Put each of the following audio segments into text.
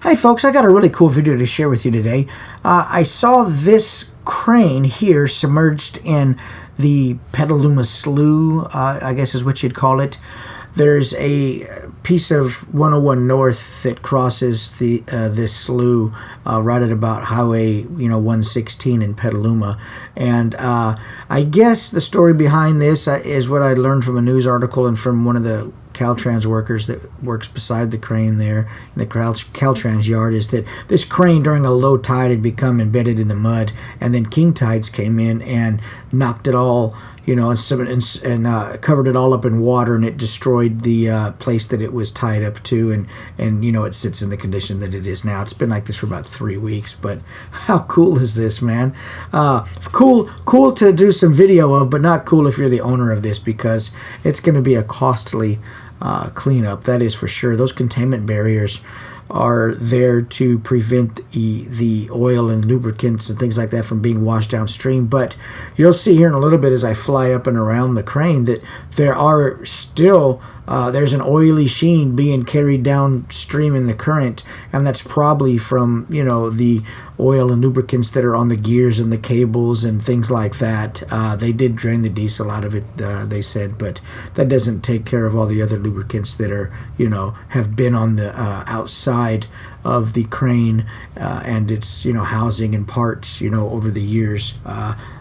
Hi folks, I got a really cool video to share with you today. I saw this crane here submerged in the Petaluma Slough, I guess is what you'd call it. There's a piece of 101 North that crosses the this slough right at about Highway 116 in Petaluma. And I guess the story behind this is what I learned from a news article and from one of the Caltrans workers that works beside the crane there in the Caltrans yard, is that this crane during a low tide had become embedded in the mud, and then king tides came in and knocked it all, and covered it all up in water, and it destroyed the place that it was tied up to, and it sits in the condition that it is now. It's been like this for about 3 weeks, but how cool is this, man? Cool to do some video of, but not cool if you're the owner of this, because it's going to be a costly cleanup, that is for sure. Those containment barriers are there to prevent the oil and lubricants and things like that from being washed downstream. But you'll see here in a little bit as I fly up and around the crane that there are still there's an oily sheen being carried downstream in the current, and that's probably from the oil and lubricants that are on the gears and the cables and things like that. They did drain the diesel out of it, they said, but that doesn't take care of all the other lubricants that are have been on the outside of the crane and its housing and parts over the years.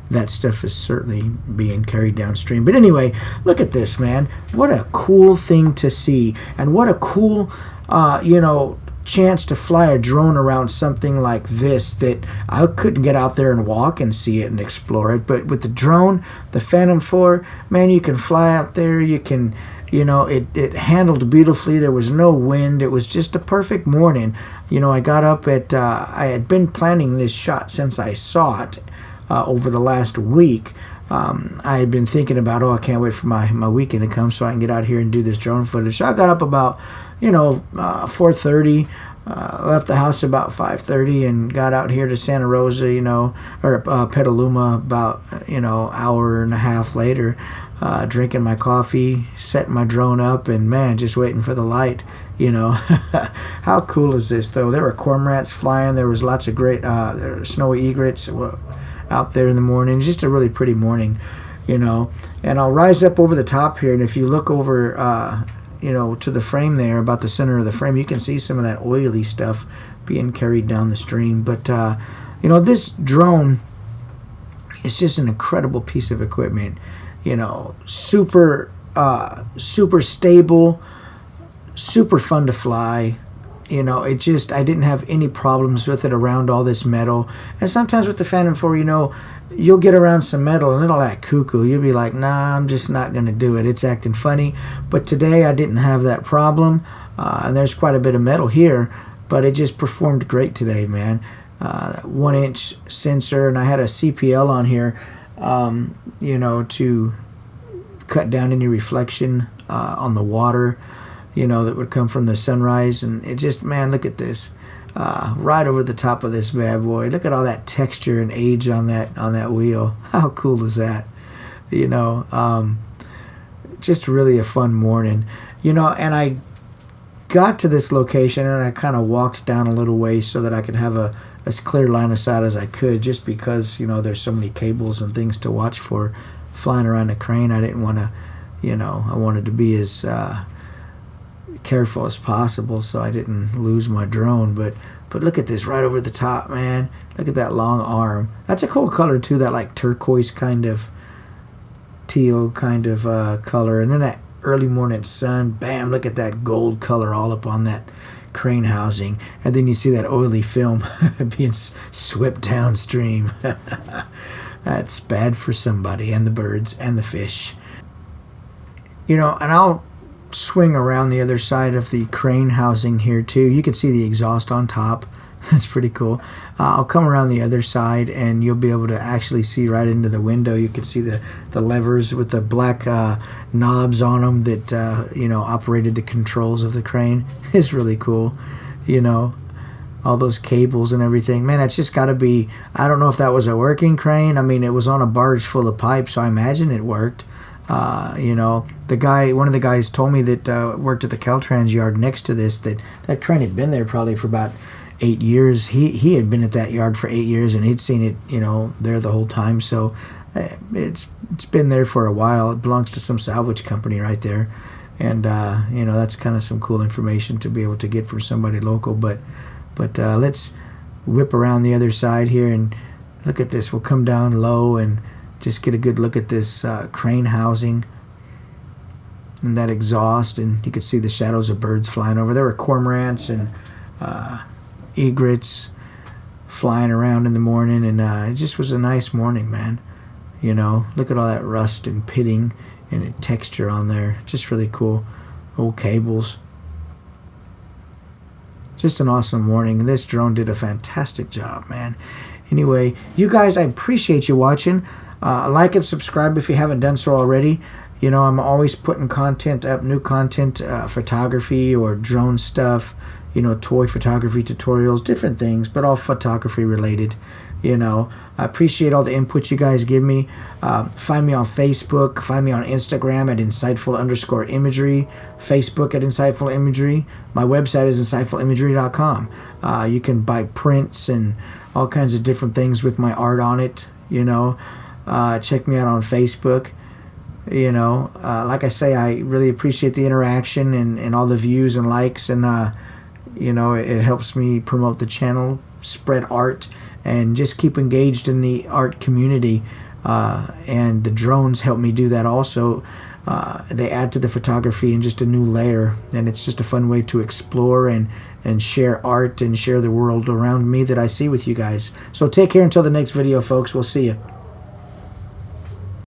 That stuff is certainly being carried downstream. But anyway, look at this, man. What a cool thing to see, and what a cool chance to fly a drone around something like this that I couldn't get out there and walk and see it and explore it. But with the drone, the Phantom 4, man, you can fly out there. You can, it handled beautifully. There was no wind. It was just a perfect morning. I got up at, I had been planning this shot since I saw it over the last week. I had been thinking about, I can't wait for my weekend to come so I can get out here and do this drone footage. So I got up about 4:30, left the house about 5:30, and got out here to Santa Rosa, or Petaluma about hour and a half later, drinking my coffee, setting my drone up, and man, just waiting for the light. How cool is this though? There were cormorants flying. There was lots of great snowy egrets out there in the morning. Just a really pretty morning, and I'll rise up over the top here, and if you look over to the frame there, about the center of the frame, you can see some of that oily stuff being carried down the stream. But this drone is just an incredible piece of equipment. Super stable, super fun to fly. I didn't have any problems with it around all this metal. And sometimes with the Phantom 4, you'll get around some metal and it'll act cuckoo. You'll be like, nah, I'm just not going to do it. It's acting funny. But today I didn't have that problem. And there's quite a bit of metal here, but it just performed great today, man. 1-inch sensor, and I had a CPL on here, to cut down any reflection on the water, that would come from the sunrise. And it just, man, look at this. Right over the top of this bad boy. Look at all that texture and age on that wheel. How cool is that? Just really a fun morning. And I got to this location and I kind of walked down a little way so that I could have as clear line of sight as I could, just because there's so many cables and things to watch for flying around the crane. I didn't want to, I wanted to be as careful as possible so I didn't lose my drone. But look at this right over the top, man. Look at that long arm. That's a cool color too, that like turquoise kind of teal kind of color. And then that early morning sun, bam, look at that gold color all up on that crane housing. And then you see that oily film being swept downstream. That's bad for somebody, and the birds and the fish. And I'll swing around the other side of the crane housing here too. You can see the exhaust on top. That's pretty cool. I'll come around the other side and you'll be able to actually see right into the window. You can see the levers with the black knobs on them that operated the controls of the crane. It's really cool. All those cables and everything. Man, it's just got to be, I don't know if that was a working crane. I mean, it was on a barge full of pipes, so I imagine it worked. You know, one of the guys told me that worked at the Caltrans yard next to this, that crane had been there probably for about 8 years. He had been at that yard for 8 years, and he'd seen it, you know, there the whole time. So it's been there for a while. It belongs to some salvage company right there, and you know, that's kind of some cool information to be able to get from somebody local. But let's whip around the other side here and look at this. We'll come down low and just get a good look at this crane housing and that exhaust, and you could see the shadows of birds flying over. There were cormorants and egrets flying around in the morning, and it just was a nice morning, man. You know, look at all that rust and pitting and the texture on there. Just really cool. Old cables. Just an awesome morning. This drone did a fantastic job, man. Anyway, you guys, I appreciate you watching. Like and subscribe if you haven't done so already. You know, I'm always putting content up, new content, photography or drone stuff, you know, toy photography tutorials, different things, but all photography related. You know, I appreciate all the input you guys give me. Find me on Facebook, find me on Instagram at insightful_imagery, Facebook at insightful imagery. My website is insightfulimagery.com. You can buy prints and all kinds of different things with my art on it. You know, check me out on Facebook. You know, like I say, I really appreciate the interaction and all the views and likes, and you know, it helps me promote the channel, spread art, and just keep engaged in the art community. And the drones help me do that also. They add to the photography in just a new layer, and it's just a fun way to explore and share art and share the world around me that I see with you guys. So take care until the next video, folks. We'll see you.